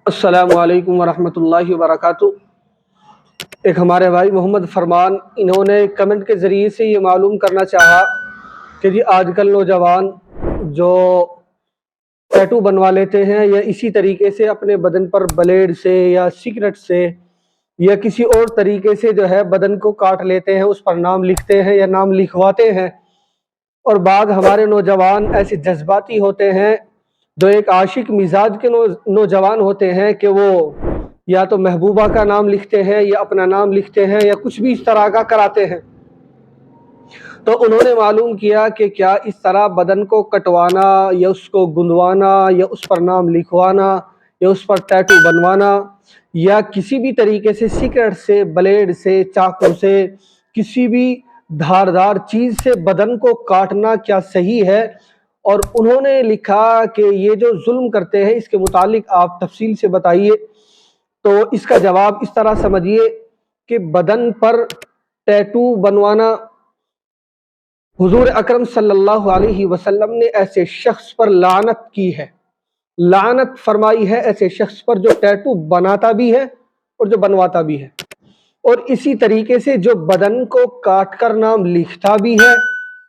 अस्सलामु अलैकुम वरहमतुल्लाहि वबरकातुह। एक हमारे भाई मोहम्मद फरमान, इन्होंने कमेंट के ज़रिए से ये मालूम करना चाहा कि जी आजकल नौजवान जो टैटू बनवा लेते हैं या इसी तरीके से अपने बदन पर ब्लेड से या सिगरेट से या किसी और तरीके से जो है बदन को काट लेते हैं, उस पर नाम लिखते हैं या नाम लिखवाते हैं। और बाद हमारे नौजवान ऐसे जज्बाती होते हैं, जो एक आशिक मिजाज के नौजवान होते हैं कि वो या तो महबूबा का नाम लिखते हैं या अपना नाम लिखते हैं या कुछ भी इस तरह का कराते हैं। तो उन्होंने मालूम किया कि क्या इस तरह बदन को कटवाना या उसको गुंदवाना या उस पर नाम लिखवाना या उस पर टैटू बनवाना या किसी भी तरीके से सिगरेट से, ब्लेड से, चाकू से, किसी भी धारदार चीज़ से बदन को काटना क्या सही है। और उन्होंने लिखा कि ये जो जुल्म करते हैं इसके मुतालिक आप तफसील से बताइए। तो इसका जवाब इस तरह समझिए कि बदन पर टैटू बनवाना, हुजूर अकरम सल्लल्लाहु अलैहि वसल्लम ने ऐसे शख्स पर लानत की है, लानत फरमाई है ऐसे शख्स पर जो टैटू बनाता भी है और जो बनवाता भी है। और इसी तरीके से जो बदन को काट कर नाम लिखता भी है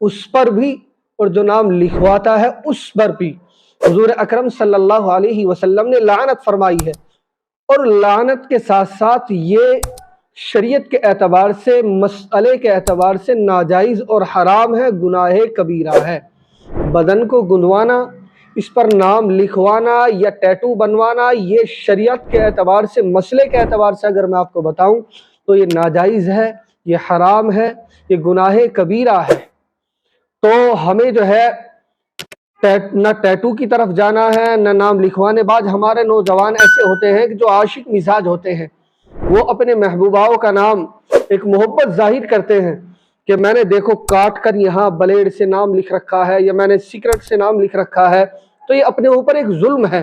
उस पर भी, और जो नाम लिखवाता है उस पर भी हुजूर अकरम सल्लल्लाहु अलैहि वसल्लम ने लानत फरमाई है। और लानत के साथ साथ ये शरीयत के एतबार से, मसले के एतबार से नाजायज़ और हराम है, गुनाह कबीरा है। बदन को गुंदवाना, इस पर नाम लिखवाना या टैटू बनवाना, ये शरीयत के एतबार से, मसले के एतबार से अगर मैं आपको बताऊं तो ये नाजायज़ है, ये हराम है, ये गुनाह कबीरा है। तो हमें जो है न टैटू की तरफ जाना है न नाम लिखवाने। बाद हमारे नौजवान ऐसे होते हैं कि जो आशिक मिजाज होते हैं, वो अपने महबूबाओं का नाम एक मोहब्बत जाहिर करते हैं कि मैंने देखो काट कर यहाँ ब्लेड से नाम लिख रखा है या मैंने सिगरेट से नाम लिख रखा है। तो ये अपने ऊपर एक जुल्म है।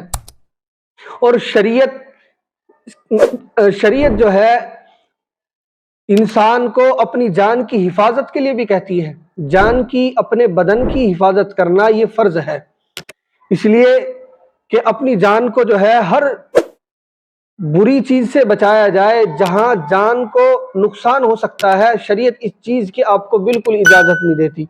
और शरीयत जो है इंसान को अपनी जान की हिफाजत के लिए भी कहती है, जान की, अपने बदन की हिफाजत करना ये फर्ज है। इसलिए कि अपनी जान को जो है हर बुरी चीज से बचाया जाए, जहां जान को नुकसान हो सकता है, शरीयत इस चीज की आपको बिल्कुल इजाजत नहीं देती।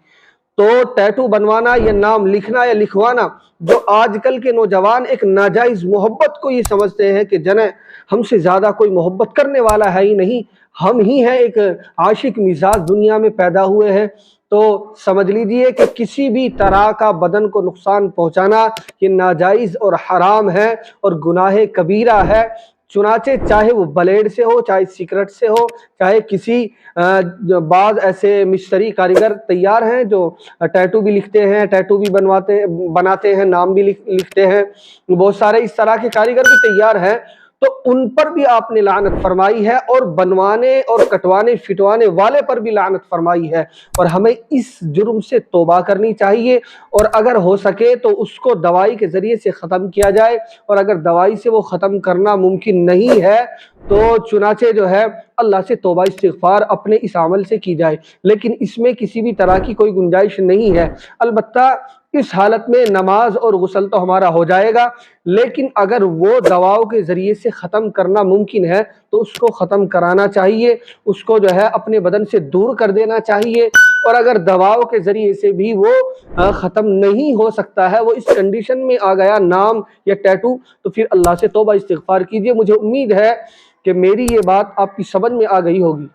तो टैटू बनवाना या नाम लिखना या लिखवाना, जो आजकल के नौजवान एक नाजायज मोहब्बत को ये समझते हैं कि जने हमसे ज्यादा कोई मोहब्बत करने वाला है ही नहीं, हम ही हैं एक आशिक मिजाज दुनिया में पैदा हुए हैं। तो समझ लीजिए कि किसी भी तरह का बदन को नुकसान पहुंचाना ये नाजायज और हराम है और गुनाह कबीरा है। चुनाचे चाहे वो ब्लेड से हो, चाहे सिगरेट से हो, चाहे किसी बाज ऐसे मिस्त्री कारीगर तैयार हैं जो टैटू भी लिखते हैं, टैटू भी बनाते हैं, नाम भी लिखते हैं। बहुत सारे इस तरह के कारीगर भी तैयार हैं। तो उन पर भी आपने लानत फरमाई है और बनवाने और कटवाने फिटवाने वाले पर भी लानत फरमाई है। और हमें इस जुर्म से तौबा करनी चाहिए और अगर हो सके तो उसको दवाई के ज़रिए से ख़त्म किया जाए। और अगर दवाई से वो ख़त्म करना मुमकिन नहीं है तो चुनाचे जो है अल्लाह से तौबा इस्तिग़फ़ार अपने इस अमल से की जाए। लेकिन इसमें किसी भी तरह की कोई गुंजाइश नहीं है। अलबत्ता इस हालत में नमाज और गुस्ल तो हमारा हो जाएगा, लेकिन अगर वो दवाओं के ज़रिए से ख़त्म करना मुमकिन है तो उसको ख़त्म कराना चाहिए, उसको जो है अपने बदन से दूर कर देना चाहिए। और अगर दवाओं के ज़रिए से भी वो ख़त्म नहीं हो सकता है, वो इस कंडीशन में आ गया नाम या टैटू, तो फिर अल्लाह से तौबा इस्तिग़फ़ार कीजिए। मुझे उम्मीद है कि मेरी ये बात आपकी समझ में आ गई होगी।